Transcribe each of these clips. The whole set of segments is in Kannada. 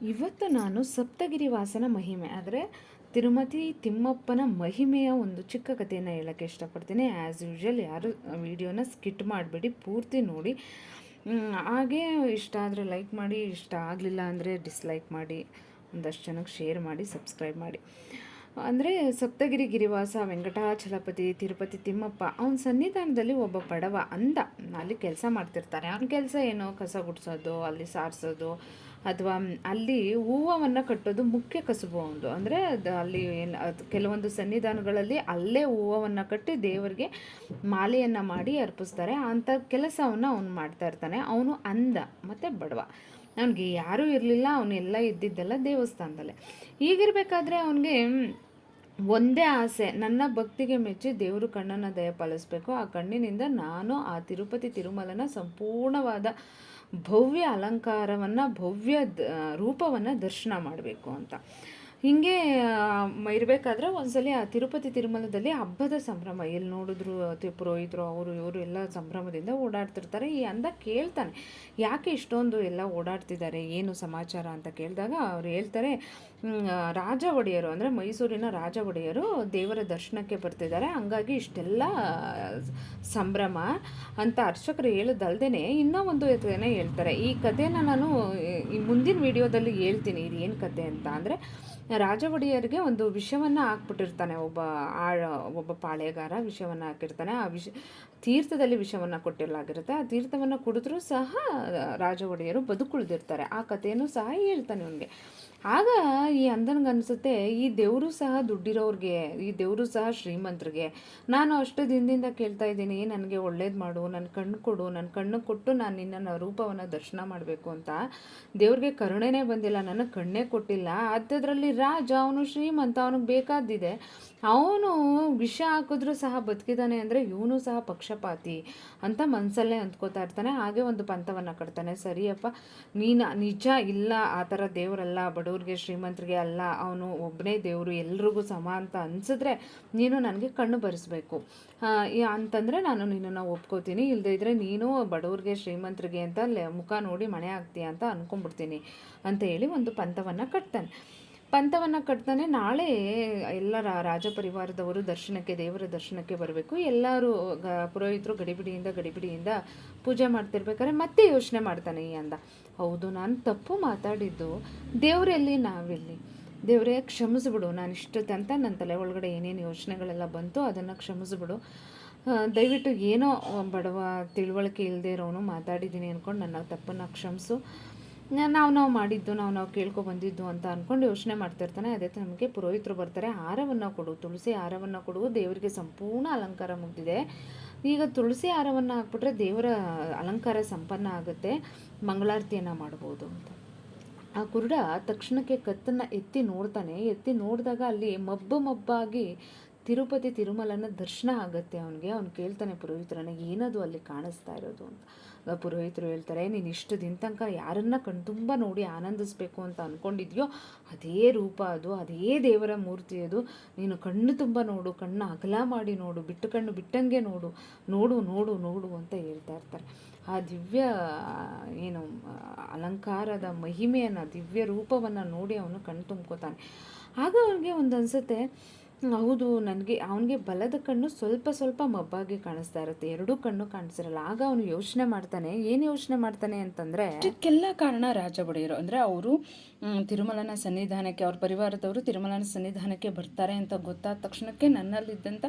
ಇವತ್ತು ನಾನು ಸಪ್ತಗಿರಿ ವಾಸನ ಮಹಿಮೆ ಆದರೆ ತಿರುಮತಿ ತಿಮ್ಮಪ್ಪನ ಮಹಿಮೆಯ ಒಂದು ಚಿಕ್ಕ ಕಥೆಯನ್ನು ಹೇಳೋಕ್ಕೆ ಇಷ್ಟಪಡ್ತೀನಿ. ಆ್ಯಸ್ ಯೂಶ್ವಲ್ ಯಾರು ವಿಡಿಯೋನ ಸ್ಕಿಟ್ ಮಾಡಿಬಿಡಿ, ಪೂರ್ತಿ ನೋಡಿ. ಹಾಗೆ ಇಷ್ಟ ಆದರೆ ಲೈಕ್ ಮಾಡಿ, ಇಷ್ಟ ಆಗಲಿಲ್ಲ ಅಂದರೆ ಡಿಸ್ಲೈಕ್ ಮಾಡಿ, ಒಂದಷ್ಟು ಜನಕ್ಕೆ ಶೇರ್ ಮಾಡಿ, ಸಬ್ಸ್ಕ್ರೈಬ್ ಮಾಡಿ. ಅಂದರೆ ಸಪ್ತಗಿರಿ ಗಿರಿವಾಸ ವೆಂಕಟಾಚಲಪತಿ ತಿರುಪತಿ ತಿಮ್ಮಪ್ಪ ಅವನ ಸನ್ನಿಧಾನದಲ್ಲಿ ಒಬ್ಬ ಬಡವ ಅಂದ ಅಲ್ಲಿ ಕೆಲಸ ಮಾಡ್ತಿರ್ತಾನೆ. ಅವನ ಕೆಲಸ ಏನು, ಕಸ ಗುಡಿಸೋದು, ಅಲ್ಲಿ ಸಾರಿಸೋದು, ಅಥವಾ ಅಲ್ಲಿ ಹೂವನ್ನು ಕಟ್ಟೋದು ಮುಖ್ಯ ಕಸುಬು ಅವನದು. ಅಂದರೆ ಅಲ್ಲಿ ಅದು ಕೆಲವೊಂದು ಸನ್ನಿಧಾನಗಳಲ್ಲಿ ಅಲ್ಲೇ ಹೂವನ್ನು ಕಟ್ಟಿ ದೇವರಿಗೆ ಮಾಲೆಯನ್ನು ಮಾಡಿ ಅರ್ಪಿಸ್ತಾರೆ. ಅಂಥ ಕೆಲಸವನ್ನು ಅವನು ಮಾಡ್ತಾ ಇರ್ತಾನೆ. ಅವನು ಅಂದ ಮತ್ತು ಬಡವ, ಅವನಿಗೆ ಯಾರೂ ಇರಲಿಲ್ಲ, ಅವನೆಲ್ಲ ಇದ್ದಿದ್ದೆಲ್ಲ ದೇವಸ್ಥಾನದಲ್ಲೇ. ಹೀಗಿರಬೇಕಾದ್ರೆ ಅವನಿಗೆ ಒಂದೇ ಆಸೆ, ನನ್ನ ಭಕ್ತಿಗೆ ಮೆಚ್ಚಿ ದೇವರು ಕಣ್ಣನ್ನು ದಯಪಾಲಿಸಬೇಕು. ಆ ಕಣ್ಣಿನಿಂದ ನಾನು ಆ ತಿರುಪತಿ ತಿರುಮಲನ ಸಂಪೂರ್ಣವಾದ ಭವ್ಯ ಅಲಂಕಾರವನ್ನು, ಭವ್ಯ ರೂಪವನ್ನು ದರ್ಶನ ಮಾಡಬೇಕು ಅಂತ. ಹೀಗೆ ಇರಬೇಕಾದ್ರೆ ಒಂದ್ಸಲಿ ಆ ತಿರುಪತಿ ತಿರುಮಲದಲ್ಲಿ ಹಬ್ಬದ ಸಂಭ್ರಮ. ಎಲ್ಲಿ ನೋಡಿದ್ರು ಪುರೋಹಿತರು ಅವರು ಇವರು ಎಲ್ಲ ಸಂಭ್ರಮದಿಂದ ಓಡಾಡ್ತಿರ್ತಾರೆ. ಈ ಅಂದ ಕೇಳ್ತಾನೆ, ಯಾಕೆ ಇಷ್ಟೊಂದು ಎಲ್ಲ ಓಡಾಡ್ತಿದ್ದಾರೆ, ಏನು ಸಮಾಚಾರ ಅಂತ ಕೇಳಿದಾಗ ಅವ್ರು ಹೇಳ್ತಾರೆ, ರಾಜ ಒಡೆಯರು ಅಂದರೆ ಮೈಸೂರಿನ ರಾಜ ಒಡೆಯರು ದೇವರ ದರ್ಶನಕ್ಕೆ ಬರ್ತಿದ್ದಾರೆ, ಹಂಗಾಗಿ ಇಷ್ಟೆಲ್ಲ ಸಂಭ್ರಮ ಅಂತ ಅರ್ಚಕರು ಹೇಳೋದಲ್ದೇ ಇನ್ನೂ ಒಂದು ಕಥೆನೇ ಹೇಳ್ತಾರೆ. ಈ ಕಥೆನ ನಾನು ಈ ಮುಂದಿನ ವಿಡಿಯೋದಲ್ಲಿ ಹೇಳ್ತೀನಿ ಇದು ಏನು ಕತೆ ಅಂತ. ಅಂದರೆ ರಾಜ ಒಡೆಯರಿಗೆ ಒಂದು ವಿಷವನ್ನು ಹಾಕ್ಬಿಟ್ಟಿರ್ತಾನೆ ಒಬ್ಬ ಪಾಳೆಗಾರ, ವಿಷವನ್ನು ಹಾಕಿರ್ತಾನೆ. ಆ ತೀರ್ಥದಲ್ಲಿ ವಿಷವನ್ನು ಕೊಟ್ಟಿರಲಾಗಿರುತ್ತೆ. ಆ ತೀರ್ಥವನ್ನು ಕುಡಿದ್ರೂ ಸಹ ರಾಜ ಒಡೆಯರು ಬದುಕುಳಿದಿರ್ತಾರೆ. ಆ ಕಥೆಯನ್ನು ಸಹ ಹೇಳ್ತಾನೆ ಅವನಿಗೆ. ಆಗ ಈ ಅಂದನಿಗನ್ಸುತ್ತೆ, ಈ ದೇವರು ಸಹ ದುಡ್ಡಿರೋರಿಗೆ, ಈ ದೇವರು ಸಹ ಶ್ರೀಮಂತರಿಗೆ ನಾನು ಅಷ್ಟು ದಿನದಿಂದ ಕೇಳ್ತಾ ಇದ್ದೀನಿ, ನನಗೆ ಒಳ್ಳೇದು ಮಾಡು, ನನ್ನ ಕಣ್ಣು ಕೊಡು, ನನ್ನ ಕಣ್ಣು ಕೊಟ್ಟು ನಾನು ನಿನ್ನ ರೂಪವನ್ನು ದರ್ಶನ ಮಾಡಬೇಕು ಅಂತ. ದೇವ್ರಿಗೆ ಕರುಣೆನೇ ಬಂದಿಲ್ಲ, ನನಗೆ ಕಣ್ಣೇ ಕೊಟ್ಟಿಲ್ಲ. ಅಂಥದ್ರಲ್ಲಿ ರಾಜ, ಅವನು ಶ್ರೀಮಂತ, ಅವನಿಗೆ ಬೇಕಾದಿದೆ, ಅವನು ವಿಷ ಹಾಕಿದ್ರೂ ಸಹ ಬದುಕಿದ್ದಾನೆ ಅಂದರೆ ಇವನು ಸಹ ಪಕ್ಷಪಾತಿ ಅಂತ ಮನಸ್ಸಲ್ಲೇ ಅಂದ್ಕೋತಾ ಇರ್ತಾನೆ. ಹಾಗೆ ಒಂದು ಪಂಥವನ್ನು ಕಟ್ತಾನೆ. ಸರಿಯಪ್ಪ, ನೀನು ನಿಜ ಇಲ್ಲ, ಆ ಥರ ದೇವರಲ್ಲ, ಬಡವ್ರಿಗೆ ಶ್ರೀಮಂತರಿಗೆ ಅಲ್ಲ, ಅವನು ಒಬ್ಬನೇ ದೇವರು, ಎಲ್ರಿಗೂ ಸಮ ಅಂತ ಅನಿಸಿದ್ರೆ ನೀನು ನನಗೆ ಕಣ್ಣು ಬರೆಸ್ಬೇಕು ಅಂತಂದರೆ ನಾನು ನಿನ್ನನ್ನು ಒಪ್ಕೋತೀನಿ. ಇಲ್ಲದೇ ಇದ್ದರೆ ನೀನು ಬಡವ್ರಿಗೆ ಶ್ರೀಮಂತರಿಗೆ ಅಂತ ಮುಖ ನೋಡಿ ಮಣೆ ಆಗ್ತೀಯ ಅಂತ ಅಂದ್ಕೊಂಡ್ಬಿಡ್ತೀನಿ ಅಂತ ಹೇಳಿ ಒಂದು ಪಂಥವನ್ನು ಕಟ್ತಾನೆ. ನಾಳೆ ಎಲ್ಲ ರಾಜ ಪರಿವಾರದವರು ದರ್ಶನಕ್ಕೆ, ದೇವರ ದರ್ಶನಕ್ಕೆ ಬರಬೇಕು. ಎಲ್ಲರೂ ಪುರೋಹಿತರು ಗಡಿಬಿಡಿಯಿಂದ ಪೂಜೆ ಮಾಡ್ತಿರ್ಬೇಕಾದ್ರೆ ಮತ್ತೆ ಯೋಚನೆ ಮಾಡ್ತಾನೆ ಈ ಅಂದ, ಹೌದು ನಾನು ತಪ್ಪು ಮಾತಾಡಿದ್ದು, ದೇವರೆಲ್ಲಿ ನಾವೆಲ್ಲಿ, ದೇವರೇ ಕ್ಷಮಿಸ್ಬಿಡು, ನಾನು ಇಷ್ಟದಂತ ನನ್ನ ತಲೆ ಒಳಗಡೆ ಏನೇನು ಯೋಚನೆಗಳೆಲ್ಲ ಬಂತು ಅದನ್ನು ಕ್ಷಮಿಸ್ಬಿಡು, ದಯವಿಟ್ಟು ಏನೋ ಬಡವ ತಿಳುವಳಿಕೆ ಇಲ್ಲದೆ ಇರೋನು ಮಾತಾಡಿದ್ದೀನಿ ಅಂದ್ಕೊಂಡು ನನ್ನ ತಪ್ಪನ್ನು ಕ್ಷಮಿಸು, ನಾವು ಮಾಡಿದ್ದು, ನಾವು ಕೇಳ್ಕೊಬಂದಿದ್ದು ಅಂತ ಅಂದ್ಕೊಂಡು ಯೋಚನೆ ಮಾಡ್ತಿರ್ತಾನೆ. ಅದೇ ನಮಗೆ ಪುರೋಹಿತರು ಬರ್ತಾರೆ, ಹಾರವನ್ನು ಕೊಡು, ತುಳಸಿ ಹಾರವನ್ನು ಕೊಡು, ದೇವರಿಗೆ ಸಂಪೂರ್ಣ ಅಲಂಕಾರ ಮುಗಿದಿದೆ, ಈಗ ತುಳಸಿ ಹಾರವನ್ನು ಹಾಕ್ಬಿಟ್ರೆ ದೇವರ ಅಲಂಕಾರ ಸಂಪನ್ನ ಆಗುತ್ತೆ, ಮಂಗಳಾರತಿಯನ್ನು ಮಾಡ್ಬೋದು ಅಂತ. ಆ ಕುರುಡ ತಕ್ಷಣಕ್ಕೆ ಕತ್ತನ್ನು ಎತ್ತಿ ನೋಡ್ತಾನೆ. ಎತ್ತಿ ನೋಡಿದಾಗ ಅಲ್ಲಿ ಮಬ್ಬಾಗಿ ತಿರುಪತಿ ತಿರುಮಲನ ದರ್ಶನ ಆಗುತ್ತೆ ಅವನಿಗೆ. ಅವ್ನು ಕೇಳ್ತಾನೆ ಪುರೋಹಿತರನ್ನ, ಏನದು ಅಲ್ಲಿ ಕಾಣಿಸ್ತಾ ಇರೋದು ಅಂತ. ಪುರೋಹಿತರು ಹೇಳ್ತಾರೆ, ನೀನು ಇಷ್ಟು ದಿನ ತನಕ ಯಾರನ್ನ ಕಣ್ತುಂಬ ನೋಡಿ ಆನಂದಿಸ್ಬೇಕು ಅಂತ ಅಂದ್ಕೊಂಡಿದ್ಯೋ ಅದೇ ರೂಪ ಅದು, ಅದೇ ದೇವರ ಮೂರ್ತಿ ಅದು, ನೀನು ಕಣ್ಣು ತುಂಬ ನೋಡು, ಕಣ್ಣು ಅಗಲ ಮಾಡಿ ನೋಡು, ಬಿಟ್ಟು ಕಣ್ಣು ಬಿಟ್ಟಂಗೆ ನೋಡು ನೋಡು ನೋಡು ನೋಡು ಅಂತ ಹೇಳ್ತಾ ಇರ್ತಾರೆ. ಆ ದಿವ್ಯ ಏನು ಅಲಂಕಾರದ ಮಹಿಮೆಯನ್ನು, ದಿವ್ಯ ರೂಪವನ್ನು ನೋಡಿ ಅವನು ಕಣ್ಣು ತುಂಬ್ಕೋತಾನೆ. ಆಗ ಅವನಿಗೆ ಒಂದು ಅನಿಸುತ್ತೆ, ಹೌದು, ಅವನಿಗೆ ಬಲದ ಕಣ್ಣು ಸ್ವಲ್ಪ ಮಬ್ಬಾಗಿ ಕಾಣಿಸ್ತಾ ಇರುತ್ತೆ, ಎರಡೂ ಕಣ್ಣು ಕಾಣಿಸಿರಲ್ಲ. ಆಗ ಅವನು ಯೋಚನೆ ಮಾಡ್ತಾನೆ ಅಂತಂದರೆ, ಇದಕ್ಕೆಲ್ಲ ಕಾರಣ ರಾಜ ಒಡೆಯರು. ಅಂದರೆ ಅವರು ತಿರುಮಲನ ಸನ್ನಿಧಾನಕ್ಕೆ, ಅವ್ರ ಪರಿವಾರದವರು ತಿರುಮಲನ ಸನ್ನಿಧಾನಕ್ಕೆ ಬರ್ತಾರೆ ಅಂತ ಗೊತ್ತಾದ ತಕ್ಷಣಕ್ಕೆ ನನ್ನಲ್ಲಿದ್ದಂಥ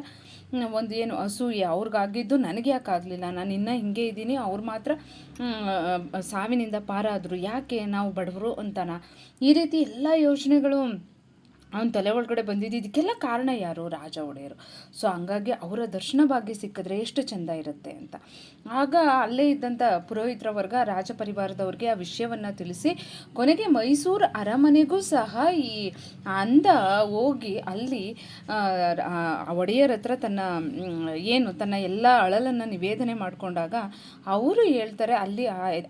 ಒಂದು ಏನು ಅಸೂಯೆ, ಅವ್ರಿಗಾಗಿದ್ದು ನನಗೆ ಯಾಕೆ ಆಗಲಿಲ್ಲ, ನಾನು ಇನ್ನೂ ಹಿಂಗೆ ಇದ್ದೀನಿ, ಅವ್ರು ಮಾತ್ರ ಸಾವಿನಿಂದ ಪಾರಾದರು, ಯಾಕೆ ನಾವು ಬಡವರು ಅಂತಾನ, ಈ ರೀತಿ ಎಲ್ಲ ಯೋಚನೆಗಳು ಅವನ ತಲೆ ಒಳಗಡೆ ಬಂದಿದ್ದು. ಇದಕ್ಕೆಲ್ಲ ಕಾರಣ ಯಾರು? ರಾಜ ಒಡೆಯರು. ಸೊ ಹಂಗಾಗಿ ಅವರ ದರ್ಶನ ಭಾಗ್ಯ ಸಿಕ್ಕಿದ್ರೆ ಎಷ್ಟು ಚೆಂದ ಇರುತ್ತೆ ಅಂತ. ಆಗ ಅಲ್ಲೇ ಇದ್ದಂಥ ಪುರೋಹಿತರ ವರ್ಗ ರಾಜ ಪರಿವಾರದವ್ರಿಗೆ ಆ ವಿಷಯವನ್ನು ತಿಳಿಸಿ ಕೊನೆಗೆ ಮೈಸೂರು ಅರಮನೆಗೂ ಸಹ ಈ ಅಂದ ಹೋಗಿ ಅಲ್ಲಿ ಒಡೆಯರ ಹತ್ರ ತನ್ನ ಎಲ್ಲ ಅಳಲನ್ನು ನಿವೇದನೆ ಮಾಡಿಕೊಂಡಾಗ ಅವರು ಹೇಳ್ತಾರೆ,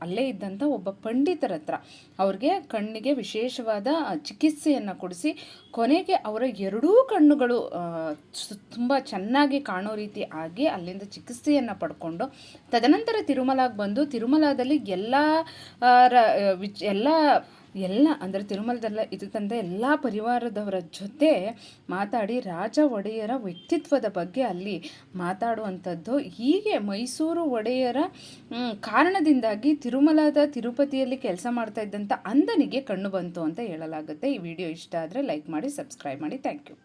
ಅಲ್ಲೇ ಇದ್ದಂಥ ಒಬ್ಬ ಪಂಡಿತರ ಹತ್ರ ಅವ್ರಿಗೆ ಕಣ್ಣಿಗೆ ವಿಶೇಷವಾದ ಚಿಕಿತ್ಸೆಯನ್ನು ಕೊಡಿಸಿ ಕೊನೆಗೆ ಅವರ ಎರಡೂ ಕಣ್ಣುಗಳು ತುಂಬ ಚೆನ್ನಾಗಿ ಕಾಣೋ ರೀತಿ ಆಗಿ ಅಲ್ಲಿಂದ ಚಿಕಿತ್ಸೆಯನ್ನು ಪಡ್ಕೊಂಡು ತದನಂತರ ತಿರುಮಲಾಗೆ ಬಂದು ತಿರುಮಲಾದಲ್ಲಿ ಎಲ್ಲ ಎಲ್ಲ ಅಂದರೆ ತಿರುಮಲದಲ್ಲ ಇದ್ದಂಥ ಎಲ್ಲ ಪರಿವಾರದವರ ಜೊತೆ ಮಾತಾಡಿ ರಾಜ ಒಡೆಯರ ವ್ಯಕ್ತಿತ್ವದ ಬಗ್ಗೆ ಅಲ್ಲಿ ಮಾತಾಡುವಂಥದ್ದು. ಹೀಗೆ ಮೈಸೂರು ಒಡೆಯರ ಕಾರಣದಿಂದಾಗಿ ತಿರುಮಲದ ತಿರುಪತಿಯಲ್ಲಿ ಕೆಲಸ ಮಾಡ್ತಾ ಇದ್ದಂಥ ಅಂದನಿಗೆ ಕಣ್ಣು ಬಂತು ಅಂತ ಹೇಳಲಾಗುತ್ತೆ. ಈ ವಿಡಿಯೋ ಇಷ್ಟ ಆದರೆ ಲೈಕ್ ಮಾಡಿ, ಸಬ್ಸ್ಕ್ರೈಬ್ ಮಾಡಿ. Thank you.